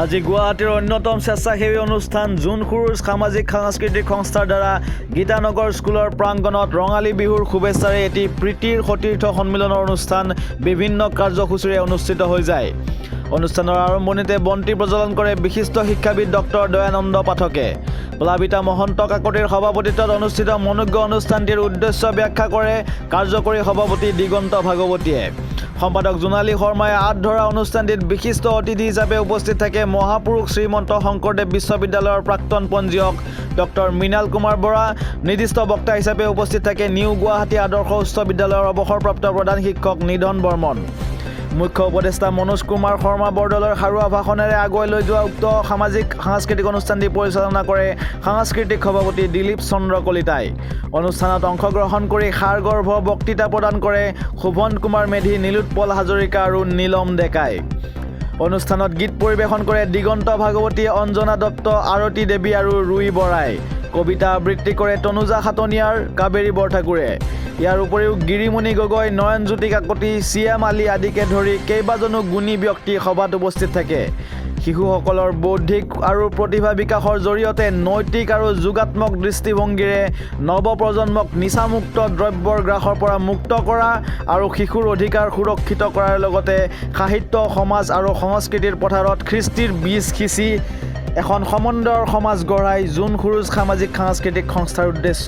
আজি গুৱাহাটীৰ অন্যতম স্বেচ্ছাসেৱী অনুষ্ঠান জুন খুৰুজ সামাজিক সাংস্কৃতিক সংস্থাৰ দ্বাৰা গীতানগৰ স্কুলৰ প্ৰাংগণত ৰঙালী বিহুৰ শুভেচ্ছাৰে এটি প্ৰীতিৰ সতীৰ্থ সন্মিলনৰ অনুষ্ঠান বিভিন্ন কাৰ্যসূচীৰে অনুষ্ঠিত হৈ যায়। অনুষ্ঠানৰ আৰম্ভণিতে বন্তি প্ৰজ্বলন কৰে বিশিষ্ট শিক্ষাবিদ ডক্টৰ দয়ানন্দ পাঠকে। প্লাবিতা মহন্ত কাকতিৰ সভাপতিত্বত অনুষ্ঠিত মনোজ্ঞ অনুষ্ঠানটিৰ উদ্দেশ্য ব্যাখ্যা কৰে কাৰ্যকৰী সভাপতি দিগন্ত ভাগৱতীয়ে। সম্পাদক জোনালী শৰ্মাই আঁত ধৰা অনুষ্ঠানটিত বিশিষ্ট অতিথি হিচাপে উপস্থিত থাকে মহাপুৰুষ শ্ৰীমন্ত শংকৰদেৱ বিশ্ববিদ্যালয়ৰ প্ৰাক্তন পঞ্জীয়ক ডক্টৰ মৃণাল কুমাৰ বৰা। নিৰ্দিষ্ট বক্তা হিচাপে উপস্থিত থাকে নিউ গুৱাহাটী আদৰ্শ উচ্চ বিদ্যালয়ৰ অৱসৰপ্ৰাপ্ত প্ৰধান শিক্ষক নিধন বৰ্মন। মুখ্য উপদেষ্টা মনোজ কুমাৰ শৰ্মা বৰদলৈৰ সাৰুৱা ভাষণেৰে আগুৱাই লৈ যোৱা উক্ত সাংস্কৃতিক অনুষ্ঠানটি পৰিচালনা কৰে সাংস্কৃতিক সভাপতি দিলীপ চন্দ্ৰ কলিতাই। অনুষ্ঠানত অংশগ্ৰহণ কৰি সাৰগৰ্ভ বক্তৃতা প্ৰদান কৰে শোভন কুমাৰ মেধি, নীলোৎপল হাজৰিকা আৰু নীলম ডেকাই। অনুষ্ঠানত গীত পৰিৱেশন কৰে দিগন্ত ভাগৱতী, অঞ্জনা দত্ত, আৰতী দেৱী আৰু ৰুই বৰাই। কবিতা আবৃত্তি কৰে তনুজা খাটনিয়াৰ, কাবেৰী বৰঠাকুৰে। ইয়াৰ উপৰিও গিৰিমণি গগৈ, নয়নজ্যোতি কাকতি, চিএম আলী আদিকে ধৰি কেইবাজনো গুণী ব্যক্তি সভাত উপস্থিত থাকে। শিশুসকলৰ বৌদ্ধিক আৰু প্ৰতিভা বিকাশৰ জৰিয়তে নৈতিক আৰু যোগাত্মক দৃষ্টিভংগীৰে নৱপ্ৰজন্মক নিচামুক্ত দ্ৰব্যৰ গ্ৰাসৰ পৰা মুক্ত কৰা আৰু শিশুৰ অধিকাৰ সুৰক্ষিত কৰাৰ লগতে সাহিত্য, সমাজ আৰু সংস্কৃতিৰ পথাৰত খ্ৰীষ্টিৰ বীজ সিঁচি এখন সমন্বয়ৰ সমাজ গঢ়াই জুন খুৰুজ সামাজিক সাংস্কৃতিক সংস্থাৰ উদ্দেশ্য।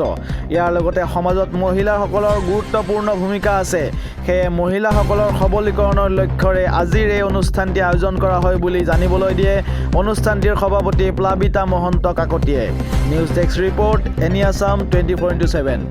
ইয়াৰ লগতে সমাজত মহিলাসকলৰ গুৰুত্বপূৰ্ণ ভূমিকা আছে। সেয়ে মহিলাসকলৰ সবলীকৰণৰ লক্ষ্যৰে আজিৰ এই অনুষ্ঠানটি আয়োজন কৰা হয় বুলি জানিবলৈ দিয়ে অনুষ্ঠানটিৰ সভাপতি প্লাবিতা মহন্ত কাকতিয়ে। News desk report, any Assam 24/7।